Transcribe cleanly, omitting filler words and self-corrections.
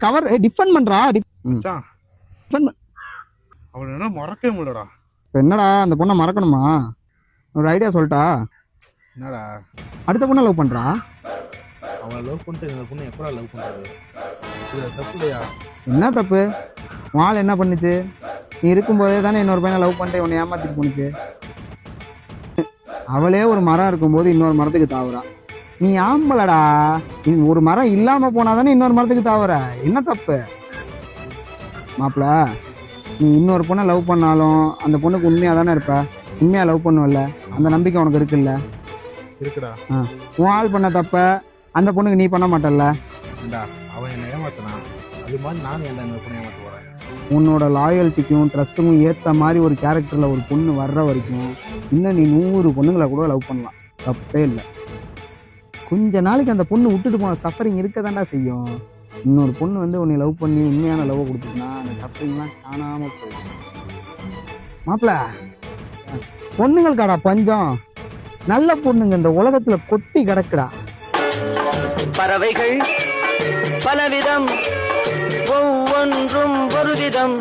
Cover tiffin பண்றா மச்சான் அவளை என்ன மறக்கவே முடியலடா. இப்போ என்னடா அந்த பொண்ணை மறக்கணுமா? ஒரு ஐடியா சொல்லிட்டா? என்னடா அடுத்த பொண்ணை லவ் பண்றா? அவளை லவ் பண்ணிட்டு இந்த பொண்ணை எப்படா லவ் பண்றது? இது தப்பு இல்லையா? என்ன தப்பு? வாள் என்ன பண்ணுச்சு? நீ இருக்கும்போதே தானே இன்னொரு பையனை லவ் பண்ணிட்டு உன்னை ஏமாத்திட்டு போணுச்சு. அவளே ஒரு மரம் இருக்கும்போது இன்னொரு மரத்துக்கு தாவுறா. நீ ஆம்பளடா, ஒரு மரம் இல்லாம போனாதானே இன்னொரு மரத்துக்கு தாவுற. என்ன தப்பு மாப்பிள்ள? நீ இன்னொரு பொண்ணை லவ் பண்ணாலும் அந்த பொண்ணுக்கு உண்மையா தானே இருப்ப. உண்மையா லவ் பண்ணுவல்ல, அந்த நம்பிக்கை உனக்கு இருக்குல்ல? இருக்குடா. உன் ஆள் பண்ண தப்ப அந்த பொண்ணுக்கு நீ பண்ண மாட்டல்ல? அவன் என்ன ஏமாத்தனா, அது மாதிரி நானும் என்ன பொண்ணை ஏமாத்த போறேன். உன்னோட லாயல்ட்டிக்கும் ட்ரஸ்ட்டுக்கும் ஏற்ற மாதிரி ஒரு கேரக்டரில் ஒரு பொண்ணு வர்ற வரைக்கும் இன்னும் நீ 100 பொண்ணுங்களை கூட லவ் பண்ணலாம், தப்பே இல்லை. கொஞ்ச நாளைக்கு அந்த பொண்ணு விட்டுட்டு போன சஃபரிங் இருக்க தாண்டா செய்யும். இன்னொரு பொண்ணு வந்து உன்னை லவ் பண்ணி உண்மையான லவ் கொடுத்துட்டுனா அந்த சஃபரிங்லாம் காணாமல் போயிடும். மாப்பிள்ள, பொண்ணுங்களுக்காடா பஞ்சம். நல்ல பொண்ணுங்க இந்த உலகத்துல கொட்டி கிடக்குடா. பறவைகள் பலவிதம், ஒவ்வொன்றும் ஒரு விதம்.